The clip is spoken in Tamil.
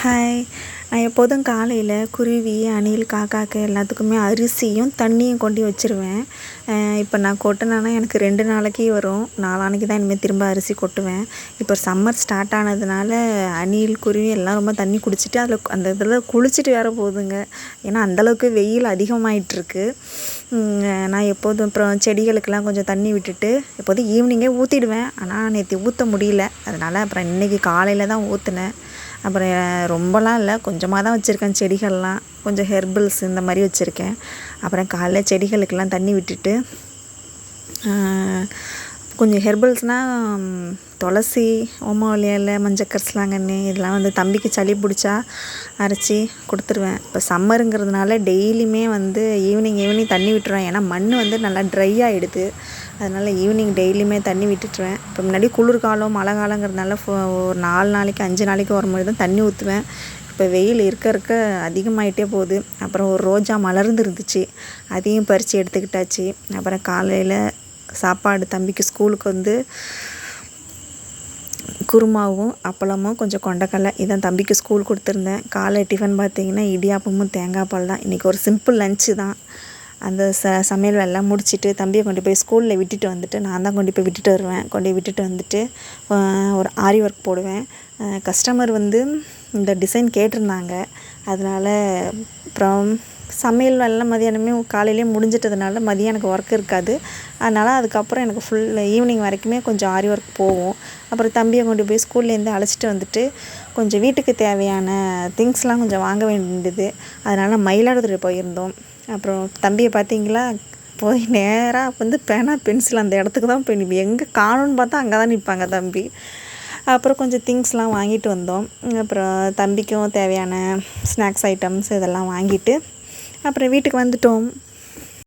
ஹாய். நான் எப்போதும் காலையில் குருவி, அணில், காக்காக்கு எல்லாத்துக்குமே அரிசியும் தண்ணியும் கொண்டு வச்சுருவேன். இப்போ நான் கொட்டினேன்னா எனக்கு 2 நாளைக்கு வரும். நாளான்னைக்கு தான் இனிமேல் திரும்ப அரிசி கொட்டுவேன். இப்போ சம்மர் ஸ்டார்ட் ஆனதுனால அணில், குருவி எல்லாம் ரொம்ப தண்ணி குடிச்சிட்டு அந்த இதில் குளிச்சுட்டு வேற போகுதுங்க. ஏன்னா அந்தளவுக்கு வெயில் அதிகமாயிட்டிருக்கு. நான் எப்போதும் அப்புறம் செடிகளுக்கெல்லாம் கொஞ்சம் தண்ணி விட்டுட்டு எப்போதும் ஈவினிங்கே ஊற்றிடுவேன். ஆனால் நேற்று ஊற்ற முடியல. அதனால் அப்புறம் இன்றைக்கி காலையில் தான் ஊற்றினேன். அப்புறம் ரொம்பலாம் இல்லை, கொஞ்சமாக தான் வச்சுருக்கேன் செடிகள்லாம். கொஞ்சம் ஹெர்பல்ஸ் இந்த மாதிரி வச்சுருக்கேன். அப்புறம் காலைல செடிகளுக்கெல்லாம் தண்ணி விட்டுட்டு கொஞ்சம் ஹெர்பல்ஸ்னால் துளசி, ஓமவல்லி இலை, மஞ்சக்கரிசலாங்கண்ணி இதெல்லாம் வந்து தம்பிக்கு சளி பிடிச்சா அரைச்சி கொடுத்துருவேன். இப்போ சம்மருங்கிறதுனால டெய்லியுமே வந்து ஈவினிங் தண்ணி விட்டுருவேன். ஏன்னா மண் வந்து நல்லா ட்ரை ஆகிடுது. அதனால் ஈவினிங் டெய்லியுமே தண்ணி விட்டுட்டுருவேன். இப்போ முன்னாடி குளிர்காலம், மழை காலங்கிறதுனால ஒரு 4 நாளைக்கு 5 நாளைக்கு ஒரு முறை தான் தண்ணி ஊற்றுவேன். இப்போ வெயில் இருக்க அதிகமாகிட்டே போகுது. அப்புறம் ஒரு ரோஜா மலர்ந்து இருந்துச்சு, அதையும் பறித்து எடுத்துக்கிட்டாச்சு. அப்புறம் காலையில் சாப்பாடு தம்பிக்கு ஸ்கூலுக்கு வந்து குருமாவும் அப்பளமும் கொஞ்சம் கொண்டக்கடலை இதான் தம்பிக்கு ஸ்கூல் கொடுத்துருந்தேன். காலை டிஃபன் பார்த்திங்கன்னா இடியாப்பமும் தேங்காய் பால் தான். இன்றைக்கி ஒரு சிம்பிள் லன்ச்சு தான். அந்த சமையல் வேலைலாம் முடிச்சுட்டு தம்பியை கொண்டு போய் ஸ்கூலில் விட்டுட்டு வந்துட்டு நான் தான் கொண்டு போய் விட்டுட்டு வருவேன். கொண்டு போய் விட்டுட்டு வந்துட்டு ஒரு ஆரி ஒர்க் போடுவேன். கஸ்டமர் வந்து இந்த டிசைன் கேட்டிருந்தாங்க. அதனால் அப்புறம் சமையல் வேலைலாம் மதியானமே காலையிலே முடிஞ்சிட்டதுனால மதியம் எனக்கு ஒர்க் இருக்காது. அதனால் அதுக்கப்புறம் எனக்கு ஈவினிங் வரைக்குமே கொஞ்சம் ஆரி ஒர்க் போகும். அப்புறம் தம்பியை கொண்டு போய் ஸ்கூல்லேருந்து அழைச்சிட்டு வந்துட்டு கொஞ்சம் வீட்டுக்கு தேவையான திங்ஸ்லாம் கொஞ்சம் வாங்க வேண்டியது. அதனால் மயிலாடுதுறை போயிருந்தோம். அப்புறம் தம்பியை பார்த்தீங்களா, போய் நேராக வந்து பேனா பென்சில் அந்த இடத்துக்கு தான் போய் எங்கே காணும்னு பார்த்தா அங்கே தான் நிற்பாங்க தம்பி. அப்புறம் கொஞ்சம் திங்ஸ்லாம் வாங்கிட்டு வந்தோம். அப்புறம் தம்பிக்கும் தேவையான ஸ்நாக்ஸ் ஐட்டம்ஸ் இதெல்லாம் வாங்கிட்டு அப்புறம் வீட்டுக்கு வந்துட்டோம்.